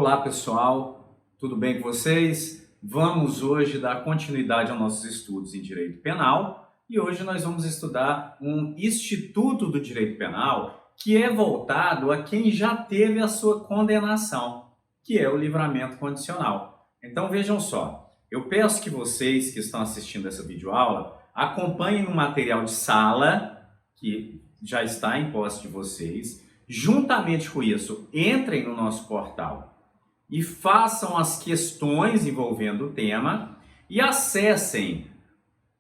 Olá pessoal, tudo bem com vocês? Vamos hoje dar continuidade aos nossos estudos em Direito Penal e hoje nós vamos estudar um instituto do Direito Penal que é voltado a quem já teve a sua condenação, que é o livramento condicional. Então vejam só, eu peço que vocês que estão assistindo essa videoaula acompanhem no material de sala que já está em posse de vocês. Juntamente com isso, entrem no nosso portal e façam as questões envolvendo o tema e acessem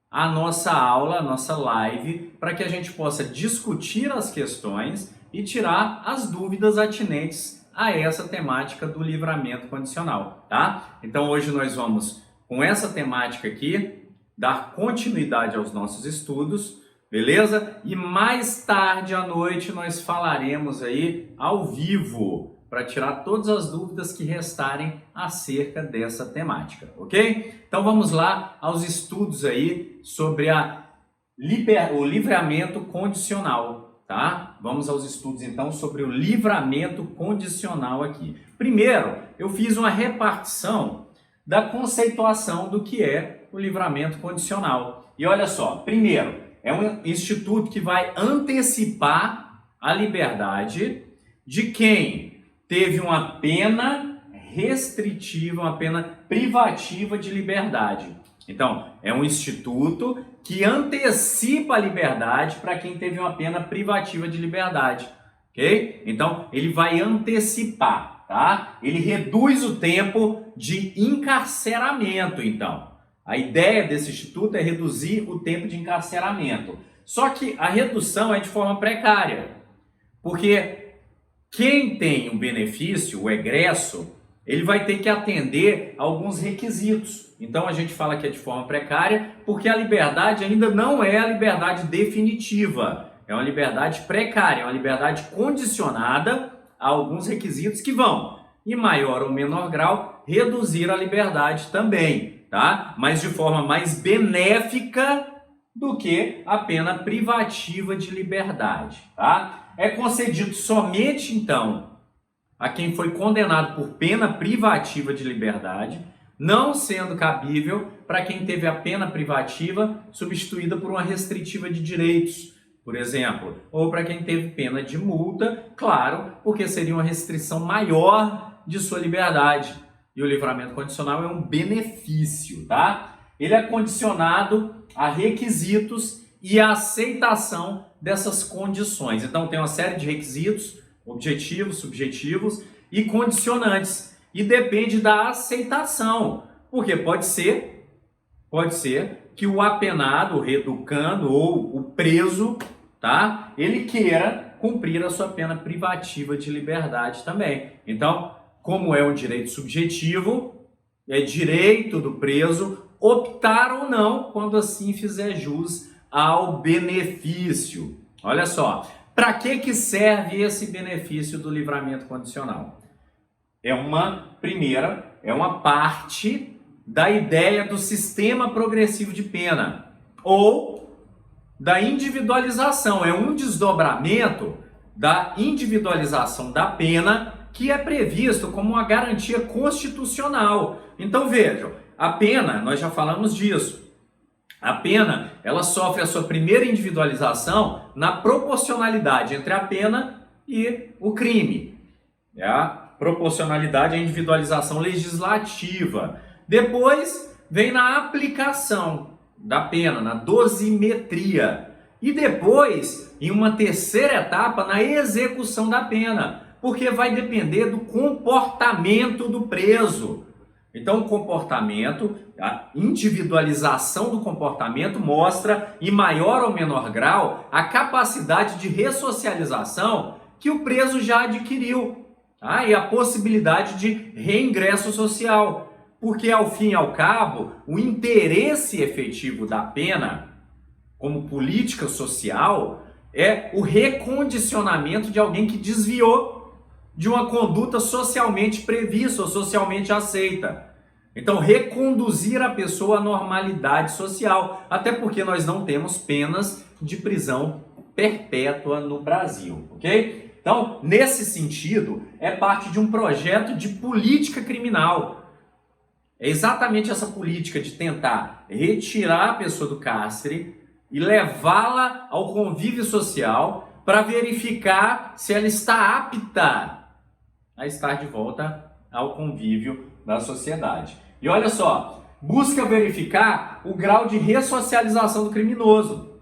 a nossa aula, a nossa live, para que a gente possa discutir as questões e tirar as dúvidas atinentes a essa temática do livramento condicional, tá? Então hoje nós vamos, com essa temática aqui, dar continuidade aos nossos estudos, beleza? E mais tarde à noite nós falaremos aí ao vivo para tirar todas as dúvidas que restarem acerca dessa temática, ok? Então vamos lá aos estudos aí sobre o livramento condicional, tá? Vamos aos estudos então sobre o livramento condicional aqui. Primeiro, eu fiz uma repartição da conceituação do que é o livramento condicional. E olha só, primeiro, é um instituto que vai antecipar a liberdade de quem teve uma pena restritiva, uma pena privativa de liberdade. Então, é um instituto que antecipa a liberdade para quem teve uma pena privativa de liberdade, ok? Então, ele vai antecipar, tá? Ele reduz o tempo de encarceramento, então. A ideia desse instituto é reduzir o tempo de encarceramento. Só que a redução é de forma precária, porque quem tem o benefício, o egresso, ele vai ter que atender a alguns requisitos. Então a gente fala que é de forma precária, porque a liberdade ainda não é a liberdade definitiva. É uma liberdade precária, é uma liberdade condicionada a alguns requisitos que vão, em maior ou menor grau, reduzir a liberdade também, tá? Mas de forma mais benéfica do que a pena privativa de liberdade, tá? É concedido somente, então, a quem foi condenado por pena privativa de liberdade, não sendo cabível para quem teve a pena privativa substituída por uma restritiva de direitos, por exemplo, ou para quem teve pena de multa, claro, porque seria uma restrição maior de sua liberdade. E o livramento condicional é um benefício, tá? Ele é condicionado a requisitos e a aceitação dessas condições. Então tem uma série de requisitos, objetivos, subjetivos e condicionantes. E depende da aceitação. Porque pode ser que o apenado, o reeducando ou o preso, tá? Ele queira cumprir a sua pena privativa de liberdade também. Então, como é um direito subjetivo, é direito do preso optar ou não, quando assim fizer jus ao benefício. Olha só, para que serve esse benefício do livramento condicional? É uma parte da ideia do sistema progressivo de pena ou da individualização, é um desdobramento da individualização da pena que é previsto como uma garantia constitucional. Então vejam, a pena, nós já falamos disso, a pena, ela sofre a sua primeira individualização na proporcionalidade entre a pena e o crime. É a proporcionalidade e a individualização legislativa. Depois vem na aplicação da pena, na dosimetria. E depois, em uma terceira etapa, na execução da pena, porque vai depender do comportamento do preso. Então, o comportamento, a individualização do comportamento mostra, em maior ou menor grau, a capacidade de ressocialização que o preso já adquiriu, tá? E a possibilidade de reingresso social. Porque, ao fim e ao cabo, o interesse efetivo da pena, como política social, é o recondicionamento de alguém que desviou de uma conduta socialmente prevista ou socialmente aceita. Então, reconduzir a pessoa à normalidade social, até porque nós não temos penas de prisão perpétua no Brasil, ok? Então, nesse sentido, é parte de um projeto de política criminal. É exatamente essa política de tentar retirar a pessoa do cárcere e levá-la ao convívio social para verificar se ela está apta a estar de volta ao convívio da sociedade. E olha só, busca verificar o grau de ressocialização do criminoso.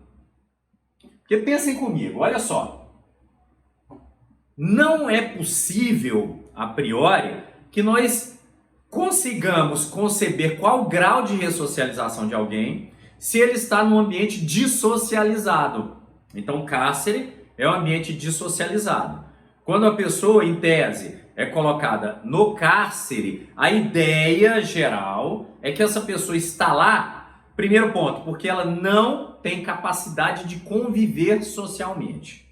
Porque pensem comigo, olha só, não é possível, a priori, que nós consigamos conceber qual o grau de ressocialização de alguém se ele está num ambiente dissocializado. Então, cárcere é um ambiente dissocializado. Quando a pessoa, em tese, é colocada no cárcere, a ideia geral é que essa pessoa está lá, primeiro ponto, porque ela não tem capacidade de conviver socialmente.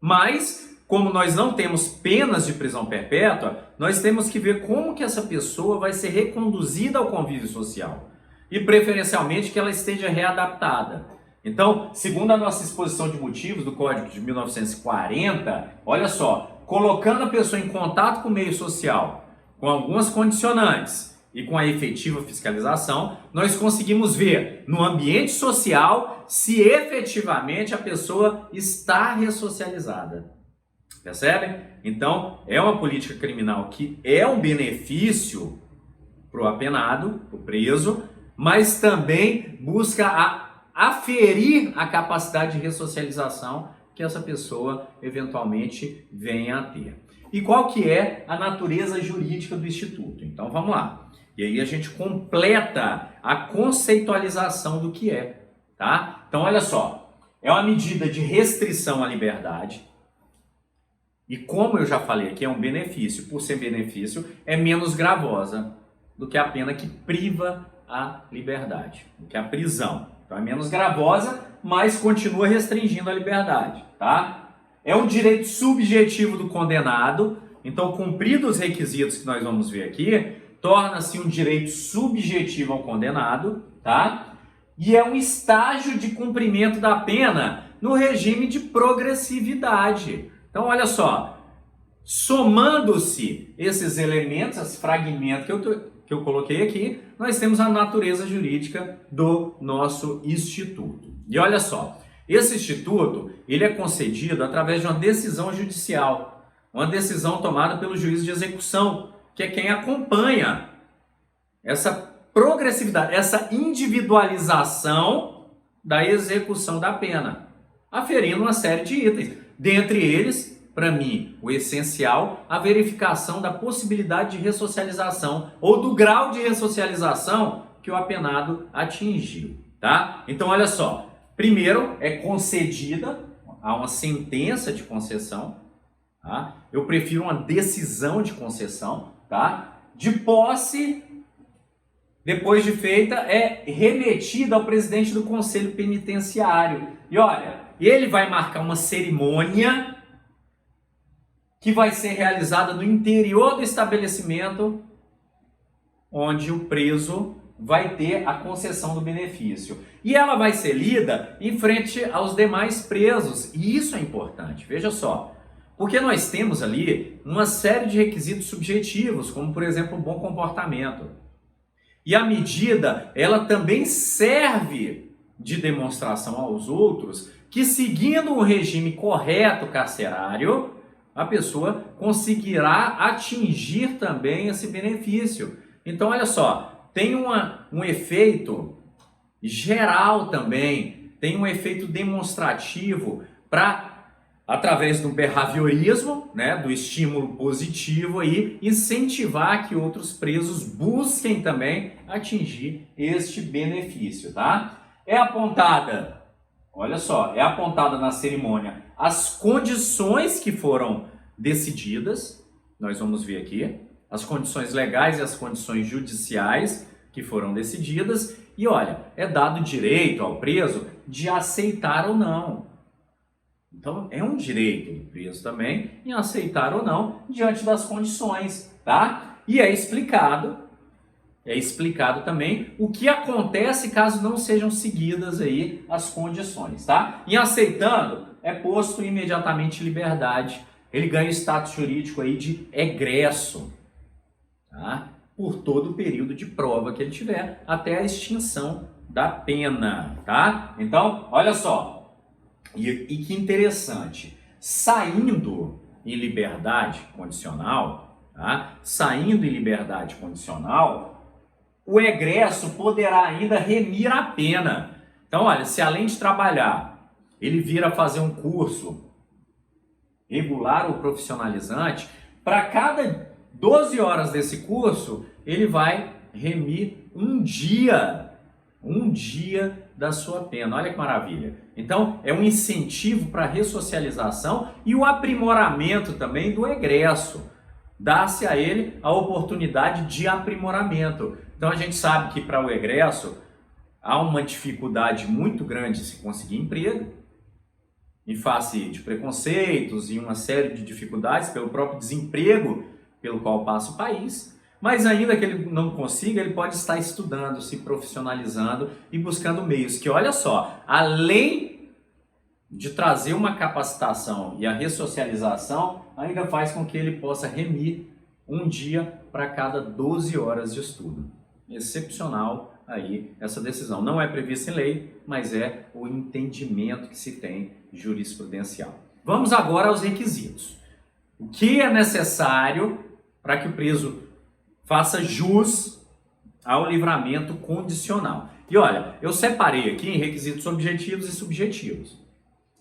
Mas, como nós não temos penas de prisão perpétua, nós temos que ver como que essa pessoa vai ser reconduzida ao convívio social. E preferencialmente que ela esteja readaptada. Então, segundo a nossa exposição de motivos do Código de 1940, olha só, colocando a pessoa em contato com o meio social, com algumas condicionantes e com a efetiva fiscalização, nós conseguimos ver no ambiente social se efetivamente a pessoa está ressocializada. Percebem? Então, é uma política criminal que é um benefício para o apenado, para o preso, mas também busca aferir a capacidade de ressocialização que essa pessoa eventualmente venha a ter. E qual que é a natureza jurídica do Instituto? Então vamos lá. E aí a gente completa a conceitualização do que é, tá? Então olha só, é uma medida de restrição à liberdade. E como eu já falei aqui, é um benefício. Por ser benefício, é menos gravosa do que a pena que priva a liberdade, do que a prisão. Então é menos gravosa, mas continua restringindo a liberdade, tá? É um direito subjetivo do condenado, então cumpridos os requisitos que nós vamos ver aqui, torna-se um direito subjetivo ao condenado, tá? E é um estágio de cumprimento da pena no regime de progressividade. Então olha só, somando-se esses elementos, esses fragmentos que eu coloquei aqui, nós temos a natureza jurídica do nosso instituto. E olha só, esse instituto ele é concedido através de uma decisão judicial, uma decisão tomada pelo juiz de execução, que é quem acompanha essa progressividade, essa individualização da execução da pena, aferindo uma série de itens. Dentre eles, para mim, o essencial, a verificação da possibilidade de ressocialização ou do grau de ressocialização que o apenado atingiu, tá? Então, olha só, primeiro é concedida, há uma sentença de concessão, tá? Eu prefiro uma decisão de concessão, tá? De posse, depois de feita, é remetida ao presidente do Conselho Penitenciário. E olha, ele vai marcar uma cerimônia que vai ser realizada no interior do estabelecimento onde o preso vai ter a concessão do benefício. E ela vai ser lida em frente aos demais presos. E isso é importante, veja só. Porque nós temos ali uma série de requisitos subjetivos, como por exemplo o bom comportamento. E a medida, ela também serve de demonstração aos outros que, seguindo um regime correto carcerário, a pessoa conseguirá atingir também esse benefício. Então, olha só, tem um efeito geral também, tem um efeito demonstrativo para, através do behaviorismo, né, do estímulo positivo, aí, incentivar que outros presos busquem também atingir este benefício, tá? É apontada, olha só, é apontada na cerimônia as condições que foram decididas, nós vamos ver aqui, as condições legais e as condições judiciais que foram decididas, e olha, é dado direito ao preso de aceitar ou não. Então é um direito do preso também em aceitar ou não diante das condições, tá? E é explicado é explicado também o que acontece caso não sejam seguidas aí as condições, tá? Em aceitando, é posto imediatamente em liberdade. Ele ganha o status jurídico aí de egresso, tá? Por todo o período de prova que ele tiver, até a extinção da pena, tá? Então, olha só, e que interessante, saindo em liberdade condicional, tá? Saindo em liberdade condicional, o egresso poderá ainda remir a pena. Então, olha, se além de trabalhar, ele vir a fazer um curso regular ou profissionalizante, para cada 12 horas desse curso, ele vai remir um dia da sua pena. Olha que maravilha. Então, é um incentivo para a ressocialização e o aprimoramento também do egresso. Dá-se a ele a oportunidade de aprimoramento. Então, a gente sabe que para o egresso há uma dificuldade muito grande de se conseguir emprego, em face de preconceitos e uma série de dificuldades pelo próprio desemprego pelo qual passa o país. Mas ainda que ele não consiga, ele pode estar estudando, se profissionalizando e buscando meios que, olha só, além de trazer uma capacitação e a ressocialização, ainda faz com que ele possa remir um dia para cada 12 horas de estudo. Excepcional aí essa decisão. Não é prevista em lei, mas é o entendimento que se tem jurisprudencial. Vamos agora aos requisitos. O que é necessário para que o preso faça jus ao livramento condicional? E olha, eu separei aqui em requisitos objetivos e subjetivos.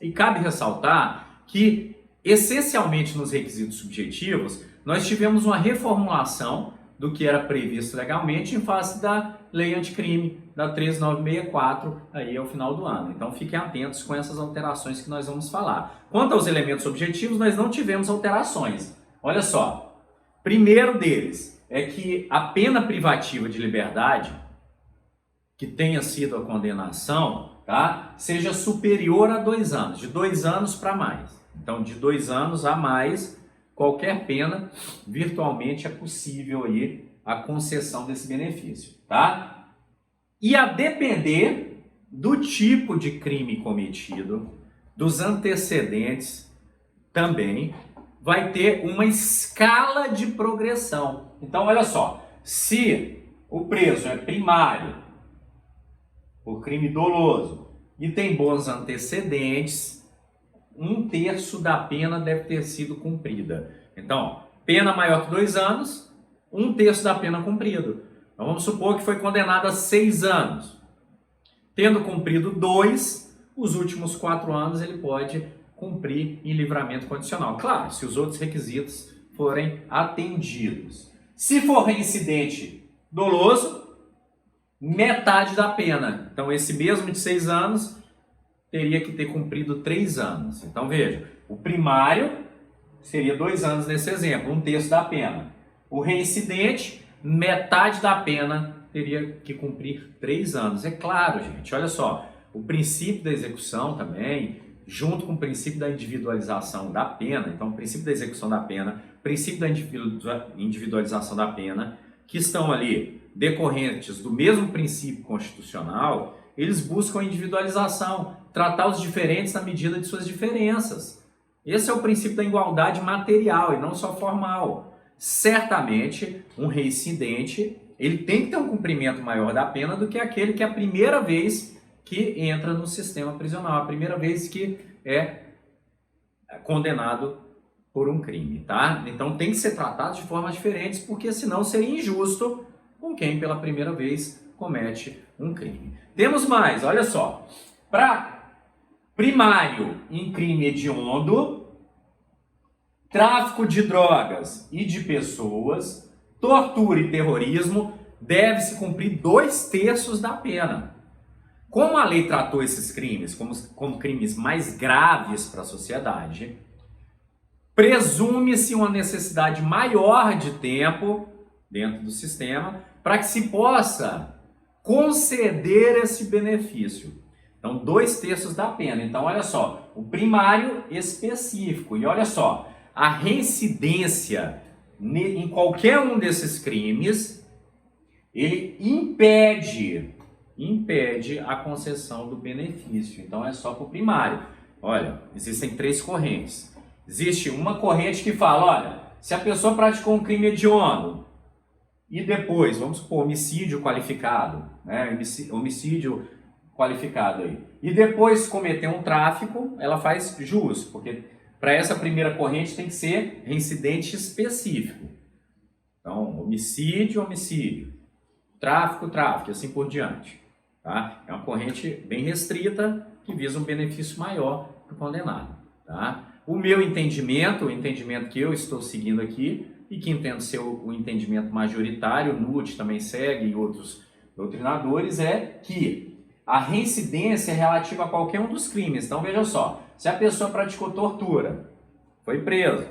E cabe ressaltar que, essencialmente nos requisitos subjetivos, nós tivemos uma reformulação do que era previsto legalmente em face da Lei Anticrime, da 13964, aí ao final do ano. Então fiquem atentos com essas alterações que nós vamos falar. Quanto aos elementos objetivos, nós não tivemos alterações. Olha só, primeiro deles é que a pena privativa de liberdade, que tenha sido a condenação, tá, seja superior a 2 anos, de 2 anos para mais. Então, de 2 anos a mais, qualquer pena, virtualmente é possível aí a concessão desse benefício, tá? E a depender do tipo de crime cometido, dos antecedentes, também vai ter uma escala de progressão. Então, olha só, se o preso é primário por crime doloso e tem bons antecedentes, 1/3 da pena deve ter sido cumprida. Então, pena maior que 2 anos, 1/3 da pena cumprido. Então, vamos supor que foi condenado a 6 anos. Tendo cumprido 2, os últimos 4 anos ele pode cumprir em livramento condicional. Claro, se os outros requisitos forem atendidos. Se for reincidente doloso, metade da pena. Então, esse mesmo de 6 anos teria que ter cumprido 3 anos. Então, veja, o primário seria 2 anos nesse exemplo, 1/3 da pena. O reincidente, metade da pena, teria que cumprir 3 anos. É claro, gente, olha só, o princípio da execução também, junto com o princípio da individualização da pena, então o princípio da execução da pena, princípio da individualização da pena, que estão ali decorrentes do mesmo princípio constitucional, eles buscam a individualização, tratar os diferentes na medida de suas diferenças. Esse é o princípio da igualdade material e não só formal. Certamente, um reincidente, ele tem que ter um cumprimento maior da pena do que aquele que é a primeira vez que entra no sistema prisional, a primeira vez que é condenado por um crime, tá? Então tem que ser tratado de formas diferentes, porque senão seria injusto com quem pela primeira vez comete um crime. Temos mais, olha só, para primário em crime hediondo, tráfico de drogas e de pessoas, tortura e terrorismo, deve-se cumprir 2/3 da pena. Como a lei tratou esses crimes como crimes mais graves para a sociedade, presume-se uma necessidade maior de tempo dentro do sistema para que se possa conceder esse benefício. Então, 2/3 da pena. Então, olha só, o primário específico. E olha só, a reincidência em qualquer um desses crimes, ele impede a concessão do benefício. Então é só para o primário. Olha, existem 3 correntes. Existe uma corrente que fala, olha, se a pessoa praticou um crime hediondo e depois, vamos supor, homicídio qualificado, né? Homicídio qualificado aí, e depois cometeu um tráfico, ela faz jus, porque para essa primeira corrente tem que ser reincidente específico. Então, homicídio, tráfico, e assim por diante. Tá? É uma corrente bem restrita que visa um benefício maior para o condenado. Tá? O meu entendimento, o entendimento que eu estou seguindo aqui, e que entendo ser o entendimento majoritário, o NUT também segue e outros doutrinadores, é que a reincidência é relativa a qualquer um dos crimes. Então veja só, se a pessoa praticou tortura, foi preso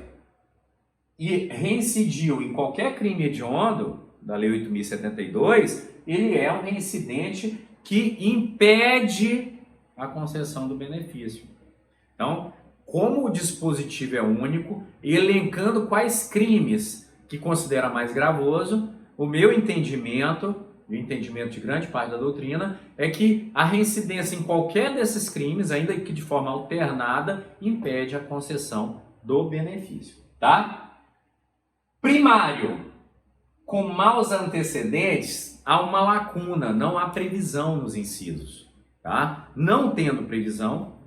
e reincidiu em qualquer crime hediondo da Lei 8.072, ele é um reincidente que impede a concessão do benefício. Então, como o dispositivo é único, elencando quais crimes que considera mais gravoso, o meu entendimento, e o entendimento de grande parte da doutrina, é que a reincidência em qualquer desses crimes, ainda que de forma alternada, impede a concessão do benefício. Tá? Primário, com maus antecedentes, há uma lacuna, não há previsão nos incisos. Tá? Não tendo previsão,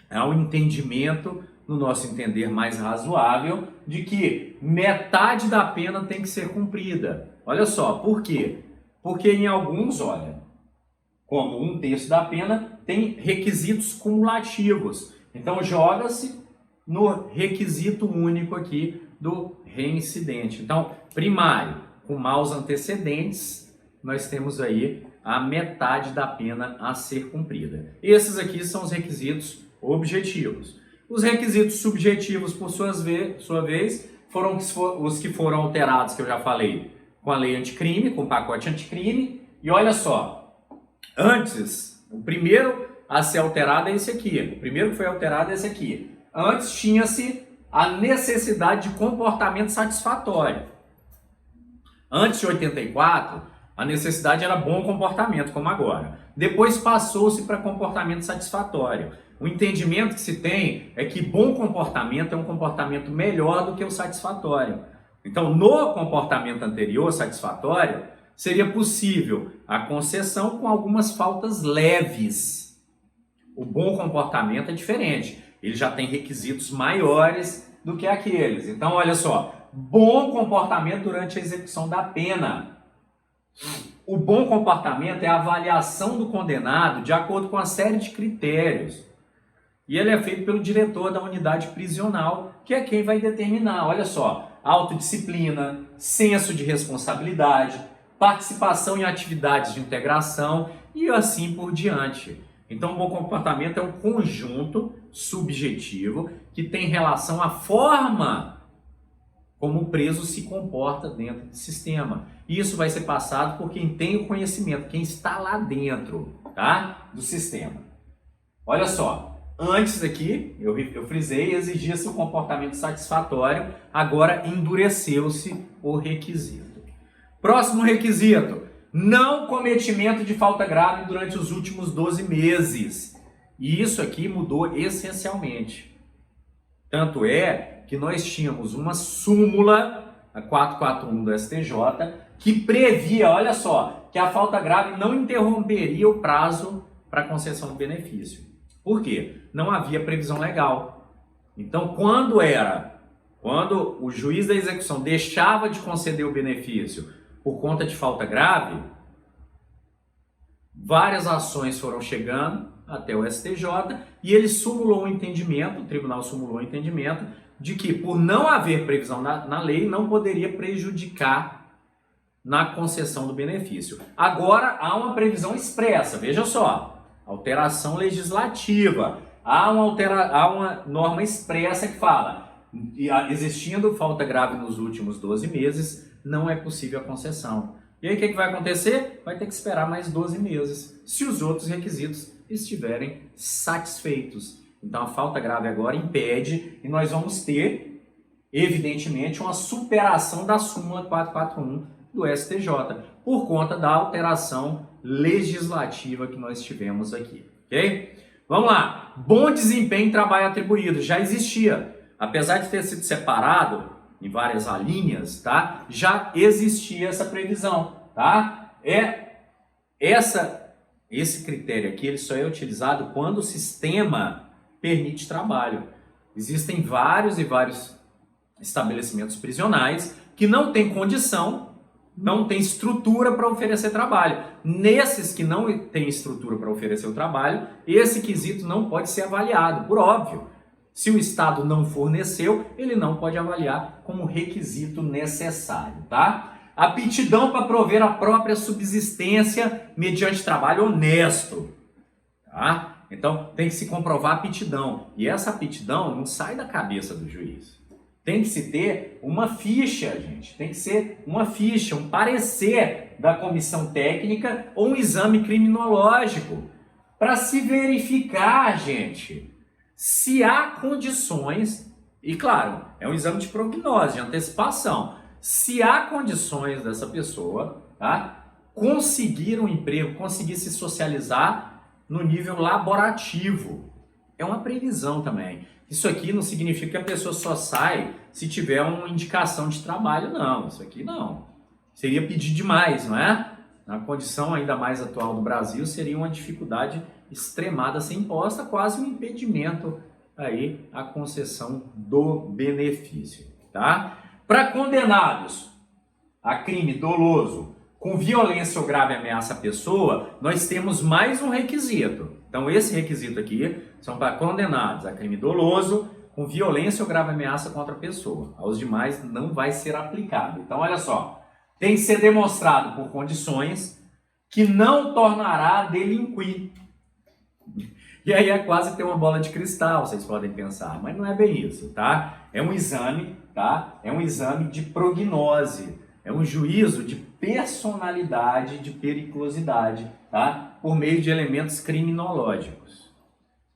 há um entendimento, no nosso entender mais razoável, de que metade da pena tem que ser cumprida. Olha só, por quê? Porque em alguns, olha, como 1/3 da pena, tem requisitos cumulativos. Então joga-se no requisito único aqui do reincidente. Então, primário, com maus antecedentes, nós temos aí a metade da pena a ser cumprida. Esses aqui são os requisitos objetivos. Os requisitos subjetivos, por sua vez, foram os que foram alterados, que eu já falei, com a lei anticrime, com o pacote anticrime. E olha só, antes, o primeiro a ser alterado é esse aqui. O primeiro que foi alterado é esse aqui. Antes tinha-se a necessidade de comportamento satisfatório. Antes de 84, a necessidade era bom comportamento, como agora. Depois passou-se para comportamento satisfatório. O entendimento que se tem é que bom comportamento é um comportamento melhor do que o satisfatório. Então, no comportamento anterior, satisfatório, seria possível a concessão com algumas faltas leves. O bom comportamento é diferente. Ele já tem requisitos maiores do que aqueles. Então, olha só, bom comportamento durante a execução da pena. O bom comportamento é a avaliação do condenado de acordo com uma série de critérios. E ele é feito pelo diretor da unidade prisional, que é quem vai determinar, olha só, autodisciplina, senso de responsabilidade, participação em atividades de integração e assim por diante. Então, o bom comportamento é um conjunto subjetivo que tem relação à forma como o preso se comporta dentro do sistema. E isso vai ser passado por quem tem o conhecimento, quem está lá dentro, tá, do sistema. Olha só. Antes aqui, eu frisei, exigia-se um comportamento satisfatório, agora endureceu-se o requisito. Próximo requisito, não cometimento de falta grave durante os últimos 12 meses. E isso aqui mudou essencialmente. Tanto é que nós tínhamos uma súmula, a 441 do STJ, que previa, olha só, que a falta grave não interromperia o prazo para a concessão do benefício. Por quê? Não havia previsão legal. Então, quando o juiz da execução deixava de conceder o benefício por conta de falta grave, várias ações foram chegando até o STJ e ele simulou um entendimento, o tribunal simulou um entendimento de que, por não haver previsão na lei, não poderia prejudicar na concessão do benefício. Agora há uma previsão expressa, veja só. Alteração legislativa. Há uma norma expressa que fala, existindo falta grave nos últimos 12 meses, não é possível a concessão. E aí o que vai acontecer? Vai ter que esperar mais 12 meses, se os outros requisitos estiverem satisfeitos. Então a falta grave agora impede e nós vamos ter, evidentemente, uma superação da súmula 441 do STJ, por conta da alteração legislativa que nós tivemos aqui, ok? Vamos lá, bom desempenho em trabalho atribuído, já existia, apesar de ter sido separado em várias alíneas, tá? Já existia essa previsão, tá? Esse critério aqui ele só é utilizado quando o sistema permite trabalho. Existem vários estabelecimentos prisionais que não têm condição, não têm estrutura para oferecer trabalho. Nesses que não têm estrutura para oferecer o trabalho, esse quesito não pode ser avaliado, por óbvio. Se o Estado não forneceu, ele não pode avaliar como requisito necessário, tá? Aptidão para prover a própria subsistência mediante trabalho honesto, tá? Então, tem que se comprovar a aptidão. E essa aptidão não sai da cabeça do juiz. Tem que se ter uma ficha, gente. Tem que ser uma ficha, um parecer da comissão técnica ou um exame criminológico para se verificar, gente, se há condições, e claro, é um exame de prognose, de antecipação, se há condições dessa pessoa, tá, conseguir um emprego, conseguir se socializar no nível laborativo. É uma previsão também. Isso aqui não significa que a pessoa só sai se tiver uma indicação de trabalho, não. Isso aqui não. Seria pedir demais, não é? Na condição ainda mais atual do Brasil, seria uma dificuldade extremada a ser imposta, quase um impedimento aí à concessão do benefício, tá? Para condenados a crime doloso com violência ou grave ameaça à pessoa, nós temos mais um requisito. Então esse requisito aqui são para condenados a crime doloso com violência ou grave ameaça contra a pessoa. Aos demais não vai ser aplicado. Então olha só, tem que ser demonstrado por condições que não tornará a delinquir. E aí é quase ter uma bola de cristal, vocês podem pensar, mas não é bem isso, tá? É um exame, tá? É um exame de prognose, é um juízo de personalidade, de periculosidade, tá? Por meio de elementos criminológicos.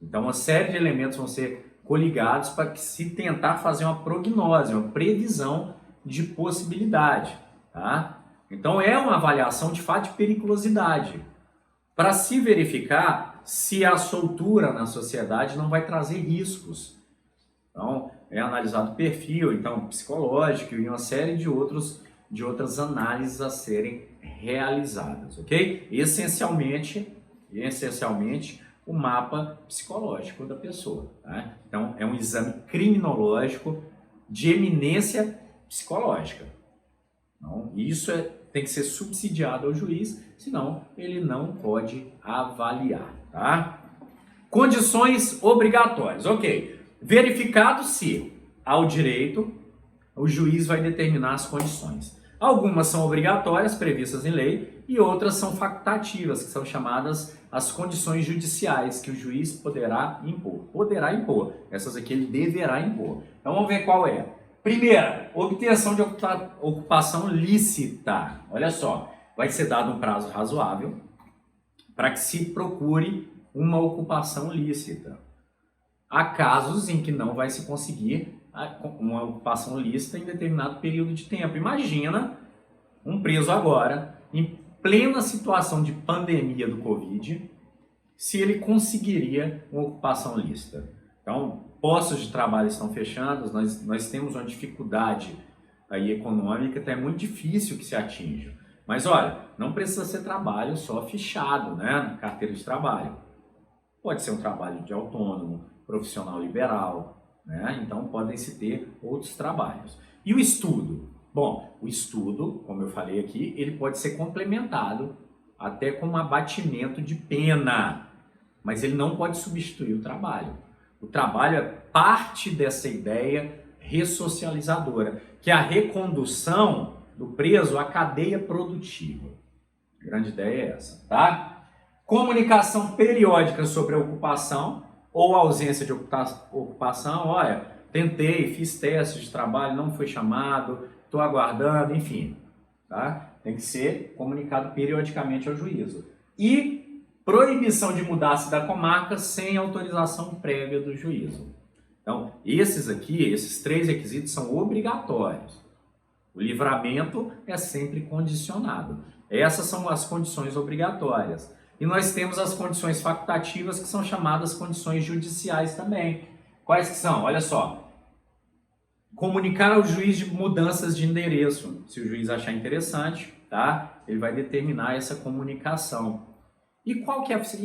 Então, uma série de elementos vão ser coligados para que se tentar fazer uma prognose, uma previsão de possibilidade, tá? Então, é uma avaliação de fato de periculosidade, para se verificar se a soltura na sociedade não vai trazer riscos. Então, é analisado o perfil, então, psicológico e uma série de outras análises a serem realizadas, ok? Essencialmente, o mapa psicológico da pessoa, tá? Então, é um exame criminológico de eminência psicológica. Então, isso tem que ser subsidiado ao juiz, senão ele não pode avaliar, tá? Condições obrigatórias, ok. Verificado se há o direito, o juiz vai determinar as condições. Algumas são obrigatórias, previstas em lei, e outras são facultativas, que são chamadas as condições judiciais, que o juiz poderá impor. Poderá impor. Essas aqui ele deverá impor. Então vamos ver qual é. Primeira, obtenção de ocupação lícita. Olha só, vai ser dado um prazo razoável para que se procure uma ocupação lícita. Há casos em que não vai se conseguir uma ocupação lícita em determinado período de tempo. Imagina um preso agora, em plena situação de pandemia do Covid, se ele conseguiria uma ocupação lícita. Então, postos de trabalho estão fechados, nós temos uma dificuldade aí econômica, então é muito difícil que se atinja. Mas olha, não precisa ser trabalho só fichado, né, na carteira de trabalho. Pode ser um trabalho de autônomo, profissional liberal, né? Então podem-se ter outros trabalhos. E o estudo? Bom, o estudo, como eu falei aqui, ele pode ser complementado até com um abatimento de pena, mas ele não pode substituir o trabalho. O trabalho é parte dessa ideia ressocializadora, que é a recondução do preso à cadeia produtiva. A grande ideia é essa, tá? Comunicação periódica sobre a ocupação ou ausência de ocupação. Olha, tentei, fiz testes de trabalho, não foi chamado, estou aguardando, enfim, tá? Tem que ser comunicado periodicamente ao juízo. E proibição de mudar-se da comarca sem autorização prévia do juízo. Então, esses 3 requisitos são obrigatórios. O livramento é sempre condicionado. Essas são as condições obrigatórias. E nós temos as condições facultativas, que são chamadas condições judiciais também. Quais que são? Olha só. Comunicar ao juiz de mudanças de endereço. Se o juiz achar interessante, tá? Ele vai determinar essa comunicação. E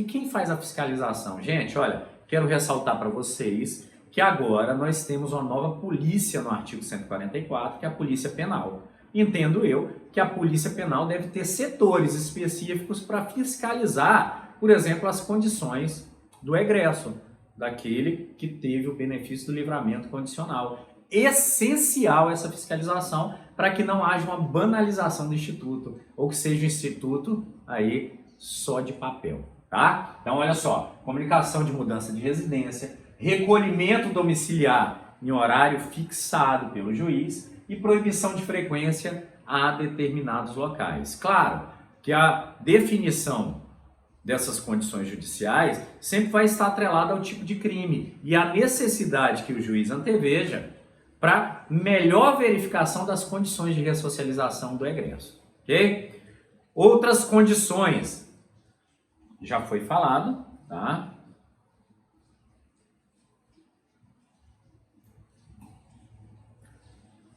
quem faz a fiscalização? Gente, olha, quero ressaltar para vocês que agora nós temos uma nova polícia no artigo 144, que é a Polícia Penal. Entendo eu que a Polícia Penal deve ter setores específicos para fiscalizar, por exemplo, as condições do egresso, daquele que teve o benefício do livramento condicional. Essencial essa fiscalização para que não haja uma banalização do instituto, ou que seja um instituto aí só de papel, tá? Então, olha só, comunicação de mudança de residência, recolhimento domiciliar em horário fixado pelo juiz e proibição de frequência a determinados locais. Claro que a definição dessas condições judiciais sempre vai estar atrelada ao tipo de crime e à necessidade que o juiz anteveja para melhor verificação das condições de ressocialização do egresso, ok? Outras condições, já foi falado, tá?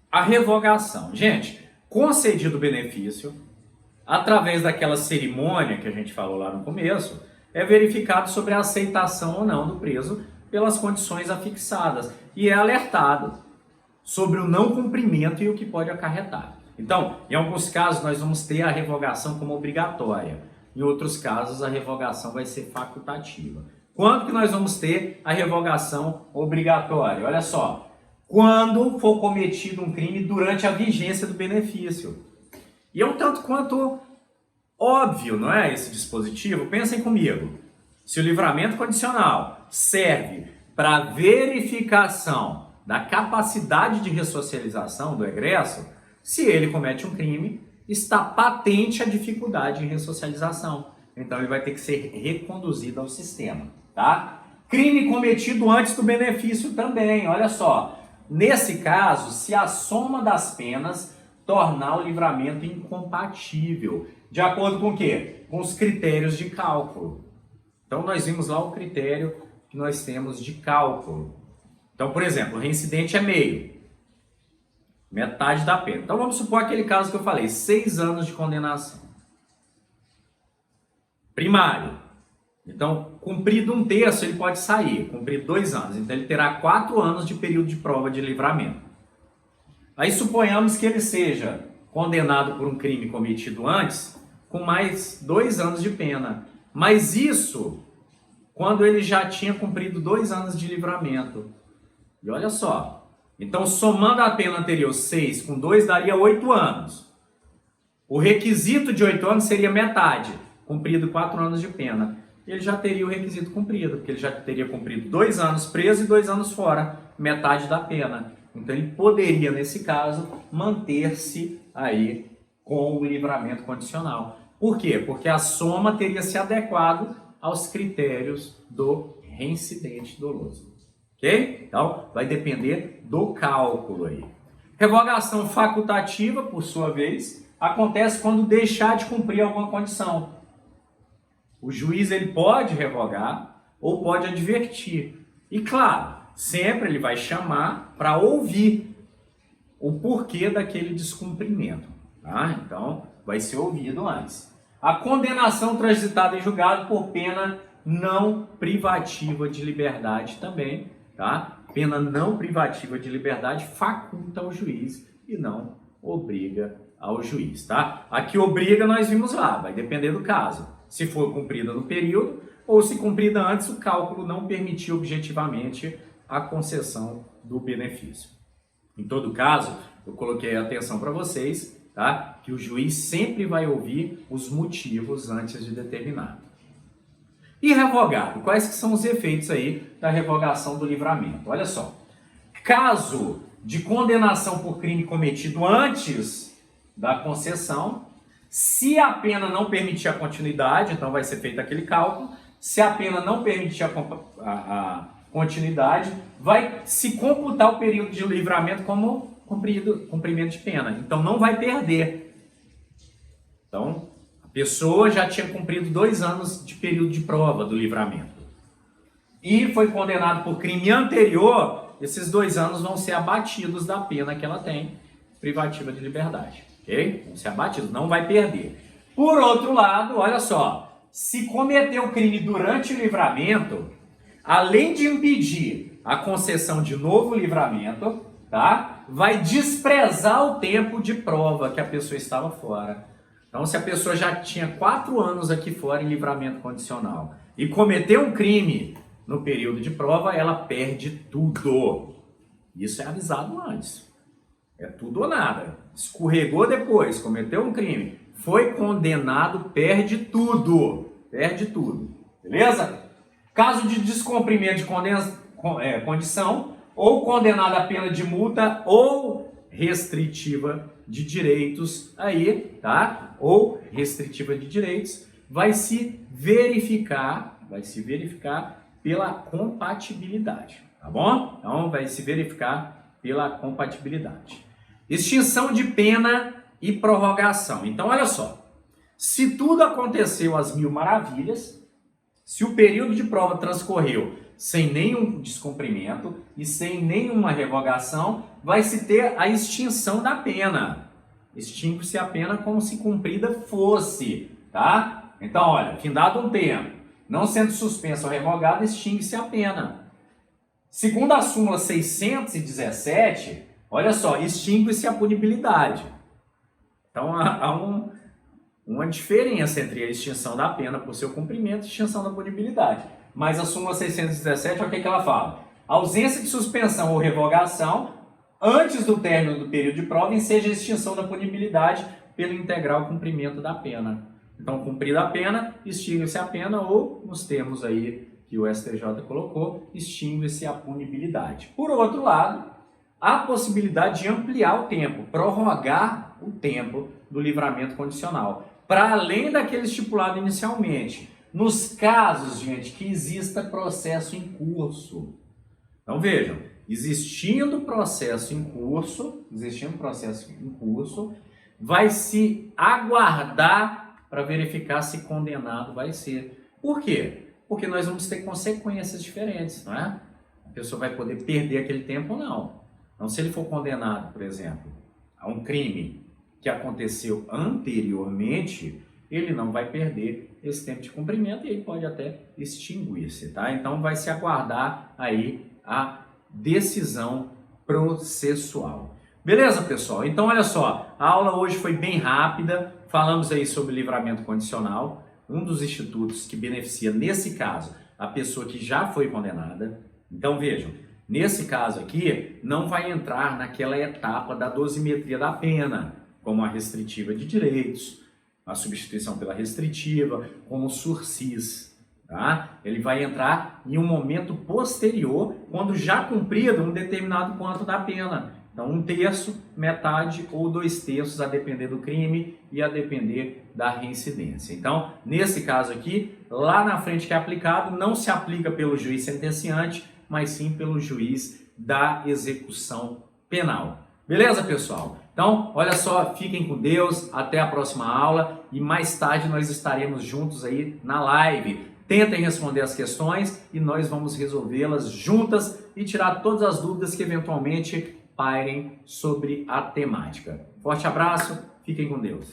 A revogação. Gente, concedido o benefício, através daquela cerimônia que a gente falou lá no começo, é verificado sobre a aceitação ou não do preso pelas condições afixadas e é alertado sobre o não cumprimento e o que pode acarretar. Então, em alguns casos nós vamos ter a revogação como obrigatória, em outros casos a revogação vai ser facultativa. Quando que nós vamos ter a revogação obrigatória? Olha só, quando for cometido um crime durante a vigência do benefício. E é um tanto quanto óbvio, não é, esse dispositivo? Pensem comigo, se o livramento condicional serve para verificação da capacidade de ressocialização do egresso, se ele comete um crime, está patente a dificuldade em ressocialização. Então ele vai ter que ser reconduzido ao sistema, tá? Crime cometido antes do benefício também, olha só. Nesse caso, se a soma das penas tornar o livramento incompatível, de acordo com o quê? Com os critérios de cálculo. Então nós vimos lá o critério que nós temos de cálculo. Então, por exemplo, o reincidente é meio, metade da pena. Então vamos supor aquele caso que eu falei, 6 anos de condenação. Primário. Então, cumprido 1/3, ele pode sair, cumprido 2 anos. Então ele terá 4 anos de período de prova de livramento. Aí suponhamos que ele seja condenado por um crime cometido antes, com mais 2 anos de pena. Mas isso, quando ele já tinha cumprido 2 anos de livramento. E olha só, então somando a pena anterior 6 com 2 daria 8 anos. O requisito de 8 anos seria metade, cumprido 4 anos de pena. Ele já teria o requisito cumprido, porque ele já teria cumprido 2 anos preso e 2 anos fora, metade da pena. Então ele poderia, nesse caso, manter-se aí com o livramento condicional. Por quê? Porque a soma teria se adequado aos critérios do reincidente doloso. Ok? Então, vai depender do cálculo aí. Revogação facultativa, por sua vez, acontece quando deixar de cumprir alguma condição. O juiz ele pode revogar ou pode advertir. E claro, sempre ele vai chamar para ouvir o porquê daquele descumprimento. Tá? Então, vai ser ouvido antes. A condenação transitada em julgado por pena não privativa de liberdade também. Tá? Pena não privativa de liberdade faculta ao juiz e não obriga ao juiz. Tá? Aqui obriga nós vimos lá, vai depender do caso. Se for cumprida no período ou se cumprida antes, o cálculo não permitiu objetivamente a concessão do benefício. Em todo caso, eu coloquei atenção para vocês, tá? Que o juiz sempre vai ouvir os motivos antes de determinar. E revogado, quais que são os efeitos aí da revogação do livramento? Olha só, caso de condenação por crime cometido antes da concessão, se a pena não permitir a continuidade, então vai ser feito aquele cálculo, se a pena não permitir a continuidade, vai se computar o período de livramento como cumprimento de pena. Então não vai perder. Então a pessoa já tinha cumprido 2 anos de período de prova do livramento e foi condenado por crime anterior. Esses 2 anos vão ser abatidos da pena que ela tem, privativa de liberdade, ok? Vão ser abatidos, não vai perder. Por outro lado, olha só, se cometeu o crime durante o livramento, além de impedir a concessão de novo livramento, tá? Vai desprezar o tempo de prova que a pessoa estava fora. Então, se a pessoa já tinha 4 anos aqui fora em livramento condicional e cometeu um crime no período de prova, ela perde tudo. Isso é avisado antes. É tudo ou nada. Escorregou depois, cometeu um crime, foi condenado, perde tudo. Perde tudo. Beleza? Caso de descumprimento de condição, ou condenado a pena de multa ou restritiva de direitos, aí, tá? Ou restritiva de direitos, vai se verificar pela compatibilidade, tá bom? Então, vai se verificar pela compatibilidade. Extinção de pena e prorrogação. Então, olha só. Se tudo aconteceu às mil maravilhas, se o período de prova transcorreu sem nenhum descumprimento e sem nenhuma revogação, vai se ter a extinção da pena. Extingue-se a pena como se cumprida fosse, tá? Então, olha, findado um tempo, não sendo suspensa ou revogada, extingue-se a pena. Segundo a súmula 617, olha só, extingue-se a punibilidade. Então, há uma diferença entre a extinção da pena por seu cumprimento e a extinção da punibilidade. Mas a súmula 617, olha o que ela fala. A ausência de suspensão ou revogação antes do término do período de prova enseja a extinção da punibilidade pelo integral cumprimento da pena. Então, cumprida a pena, extingue-se a pena, ou, nos termos aí que o STJ colocou, extingue-se a punibilidade. Por outro lado, há a possibilidade de ampliar o tempo, prorrogar o tempo do livramento condicional, para além daquele estipulado inicialmente, nos casos, gente, que exista processo em curso. Então, vejam, existindo processo em curso, vai se aguardar para verificar se condenado vai ser. Por quê? Porque nós vamos ter consequências diferentes, não é? A pessoa vai poder perder aquele tempo ou não. Então, se ele for condenado, por exemplo, a um crime que aconteceu anteriormente, ele não vai perder esse tempo de cumprimento e ele pode até extinguir-se, tá? Então, vai se aguardar aí a decisão processual. Beleza, pessoal? Então, olha só, a aula hoje foi bem rápida, falamos aí sobre livramento condicional, um dos institutos que beneficia, nesse caso, a pessoa que já foi condenada. Então, vejam, nesse caso aqui, não vai entrar naquela etapa da dosimetria da pena, como a restritiva de direitos, a substituição pela restritiva, como o sursis, tá? Ele vai entrar em um momento posterior, quando já cumprido um determinado quanto da pena. Então, 1/3, metade ou 2/3, a depender do crime e a depender da reincidência. Então, nesse caso aqui, lá na frente que é aplicado, não se aplica pelo juiz sentenciante, mas sim pelo juiz da execução penal. Beleza, pessoal? Então, olha só, fiquem com Deus, até a próxima aula e mais tarde nós estaremos juntos aí na live. Tentem responder as questões e nós vamos resolvê-las juntas e tirar todas as dúvidas que eventualmente pairem sobre a temática. Forte abraço, fiquem com Deus.